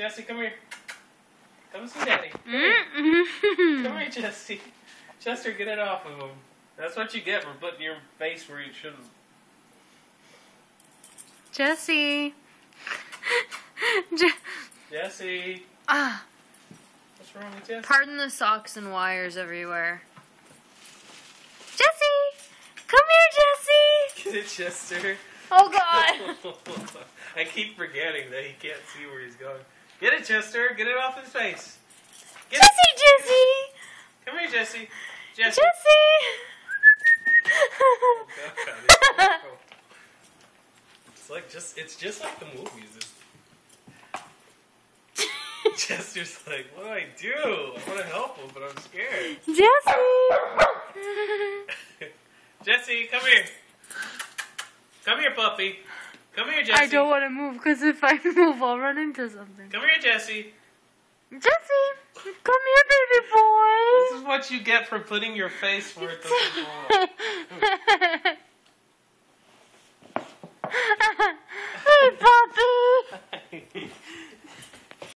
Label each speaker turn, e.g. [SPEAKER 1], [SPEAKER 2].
[SPEAKER 1] Jesse, come here. Come see Daddy. Come here, Jesse. Chester, get it off of him. That's what you get for putting your face where you shouldn't.
[SPEAKER 2] Jesse.
[SPEAKER 1] Jesse.
[SPEAKER 2] Ah.
[SPEAKER 1] What's wrong with Jesse?
[SPEAKER 2] Pardon the socks and wires everywhere. Jesse! Come here, Jesse!
[SPEAKER 1] Get it, Chester.
[SPEAKER 2] Oh, God.
[SPEAKER 1] I keep forgetting that he can't see where he's going. Get it, Chester. Get it off his face. Get
[SPEAKER 2] Jesse,
[SPEAKER 1] it.
[SPEAKER 2] Jesse!
[SPEAKER 1] Come here, Jesse. Jesse. Oh, God. It's just like the movies. Chester's like, what do I do? I want to help him, but I'm scared.
[SPEAKER 2] Jesse!
[SPEAKER 1] Jesse, come here. Come here, puppy. Come here, Jesse.
[SPEAKER 2] I don't want to move, because if I move, I'll run into something.
[SPEAKER 1] Come here, Jesse.
[SPEAKER 2] Jesse! Come here, baby boy!
[SPEAKER 1] This is what you get for putting your face where it doesn't belong.